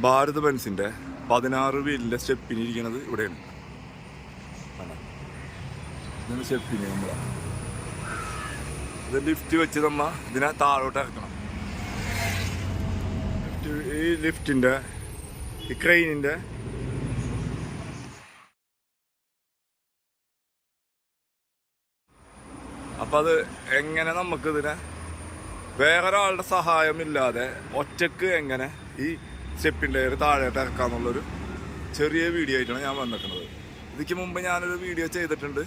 ഭാരത് ബെൻസിൻ്റെ 16 വീലിൻ്റെ സ്റ്റെപ്പിന് ഇരിക്കുന്നത് ഇവിടെയാണ്. ഇതാണ് സ്റ്റെപ്പിന്. ഇത് ലിഫ്റ്റ് വെച്ച് നമ്മൾ ഇതിനെ താഴോട്ട് ഇറക്കണം. ഈ ലിഫ്റ്റിൻ്റെ ഈ ക്രെയിനിൻ്റെ അപ്പം അത് എങ്ങനെ നമുക്കിതിനെ വേറൊരാളുടെ സഹായമില്ലാതെ ഒറ്റക്ക് എങ്ങനെ ഈ സ്റ്റെപ്പിൻ്റെ താഴോട്ട് ഇറക്കാമെന്നുള്ളൊരു ചെറിയ വീഡിയോ ആയിട്ടാണ് ഞാൻ വന്നിരിക്കുന്നത്. ഇതിക്ക് മുമ്പ് ഞാനൊരു വീഡിയോ ചെയ്തിട്ടുണ്ട്.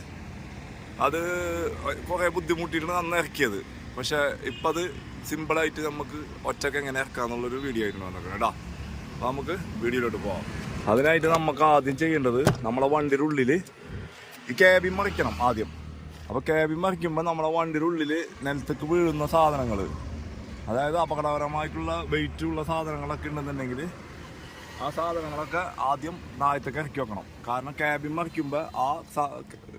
അത് കുറേ ബുദ്ധിമുട്ടിയിട്ടാണ് അന്ന് ഇറക്കിയത്. പക്ഷേ ഇപ്പം അത് സിമ്പിളായിട്ട് നമുക്ക് ഒറ്റക്ക് എങ്ങനെ ഇറക്കാമെന്നുള്ളൊരു വീഡിയോ ആയിട്ടാണ് വന്നിരിക്കുന്നത് കേട്ടോ. അപ്പോൾ നമുക്ക് വീഡിയോയിലോട്ട് പോകാം. അതിനായിട്ട് നമുക്ക് ആദ്യം ചെയ്യേണ്ടത് നമ്മളെ വണ്ടിയുടെ ഉള്ളിൽ ഈ ക്യാബിൻ മറിക്കണം ആദ്യം. അപ്പോൾ ക്യാബിൻ മറിക്കുമ്പോൾ നമ്മളെ വണ്ടിയുടെ ഉള്ളിൽ നിലത്തേക്ക് വീഴുന്ന സാധനങ്ങൾ, അതായത് അപകടകരമായിട്ടുള്ള വെയിറ്റുള്ള സാധനങ്ങളൊക്കെ ഉണ്ടെന്നുണ്ടെങ്കിൽ ആ സാധനങ്ങളൊക്കെ ആദ്യം താഴത്തേക്ക് ഇറക്കി വെക്കണം. കാരണം ക്യാബിൻ മറിക്കുമ്പോൾ ആ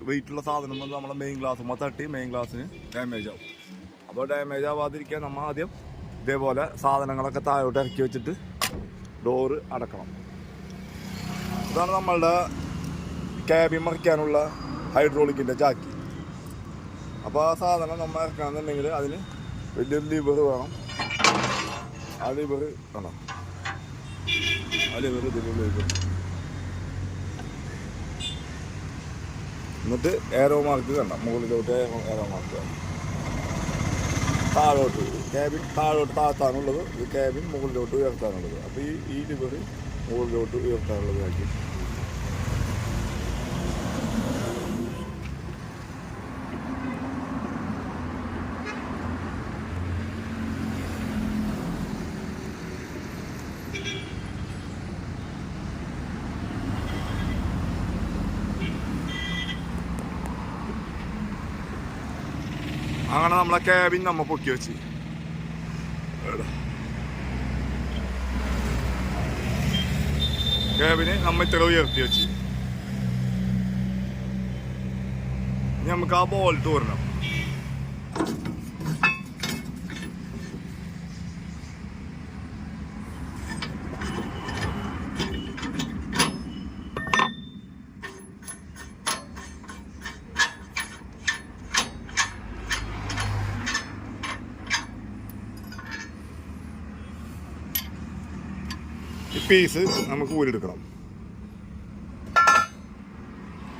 വെയിറ്റുള്ള സാധനം വന്ന് നമ്മളെ മെയിൻ ഗ്ലാസ്സുമ്പോൾ തട്ടി മെയിൻ ഗ്ലാസ്സിന് ഡാമേജ് ആവും. അപ്പോൾ ഡാമേജ് ആവാതിരിക്കാൻ നമ്മൾ ആദ്യം ഇതേപോലെ സാധനങ്ങളൊക്കെ താഴോട്ട് ഇറക്കി വെച്ചിട്ട് ഡോറ് അടക്കണം. ഇതാണ് നമ്മളുടെ ക്യാബിൻ മറിക്കാനുള്ള ഹൈഡ്രോളിക്കിൻ്റെ ജാക്കി. അപ്പോൾ ആ സാധനം നമ്മൾ ഇറക്കണമെന്നുണ്ടെങ്കിൽ അതിന് വലിയൊരു ലിവർ വേണം. ആ ലിവർ വേണം. ആ ലിവർ ഇതിലേക്ക് എന്നിട്ട് ഏരോ മാർക്ക് കണ്ട മുകളിലോട്ട് ഏരോ മാർക്ക് താഴോട്ട്. ക്യാബിൻ താഴോട്ട് താഴ്ത്താനുള്ളത്, ഈ ക്യാബിൻ മുകളിലോട്ട് ഉയർത്താനുള്ളത്. അപ്പോൾ ഈ ലിവർ മുകളിലോട്ട് ഉയർത്താനുള്ളത് ആക്കി. അങ്ങനെ നമ്മളെ ക്യാബിൻ നമ്മൾ പൊക്കി വെച്ച് ക്യാബിന് നമ്മൾ ഇത്ര ഉയർത്തി വെച്ച് ഇനി നമുക്ക് ആ ബോൾട്ട് വരണം. ഈ പീസ് നമുക്ക് ഊരെടുക്കണം.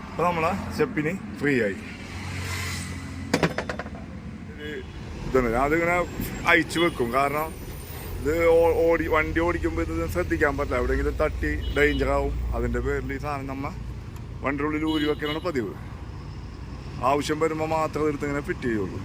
അപ്പോൾ നമ്മളെ സ്റ്റെപ്പിന് ഫ്രീ ആയി. ഇതാണ് അതിങ്ങനെ അയച്ചു വെക്കും. കാരണം ഇത് വണ്ടി ഓടിക്കുമ്പോൾ ഇത് ശ്രദ്ധിക്കാൻ പറ്റില്ല, എവിടെയെങ്കിലും തട്ടി ഡേഞ്ചറാവും. അതിൻ്റെ പേരിൽ ഈ സാധനം നമ്മൾ വണ്ടിയുടെ ഉള്ളിൽ ഊരി വെക്കാനാണ് പതിവ്. ആവശ്യം വരുമ്പോൾ മാത്രം എടുത്ത് ഇങ്ങനെ ഫിറ്റ് ചെയ്യുള്ളൂ.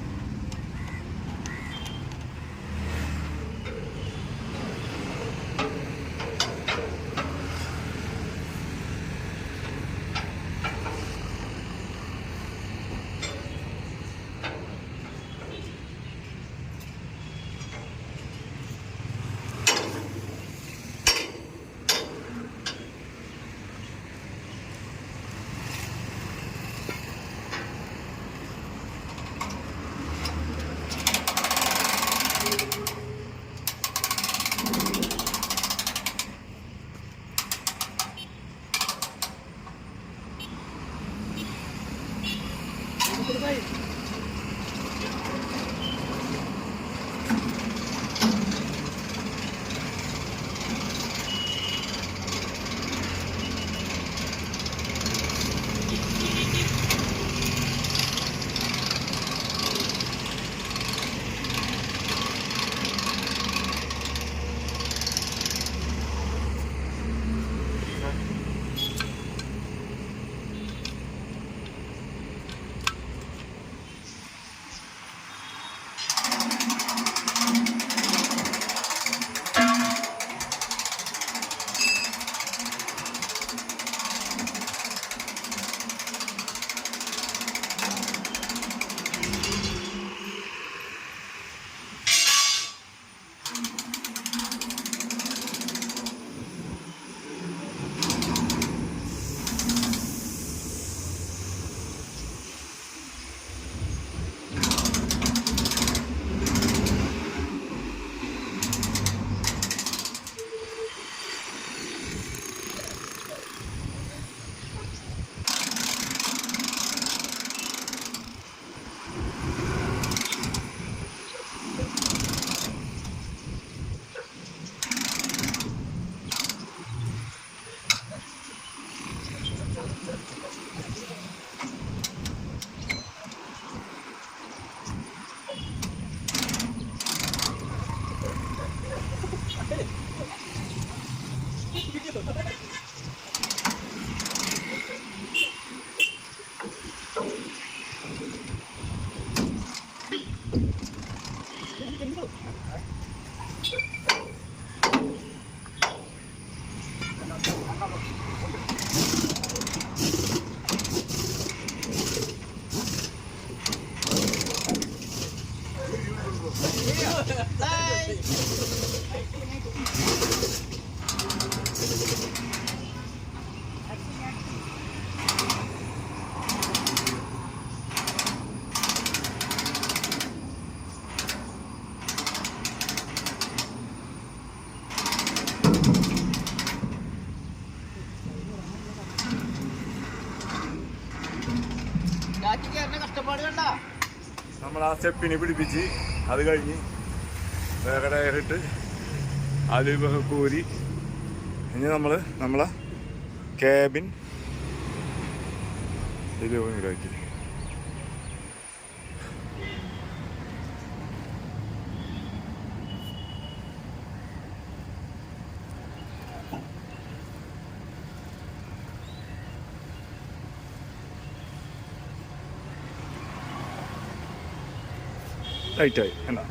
നമ്മൾ ആ സ്റ്റെപ്പിന് പിടിപ്പിച്ച് അത് കഴിഞ്ഞ് വേറെ ടയറിട്ട് അത് കൂരി ഇനി നമ്മളെ ക്യാബിൻ ഇതിലാക്കി ടൈറ്റായി എന്നാ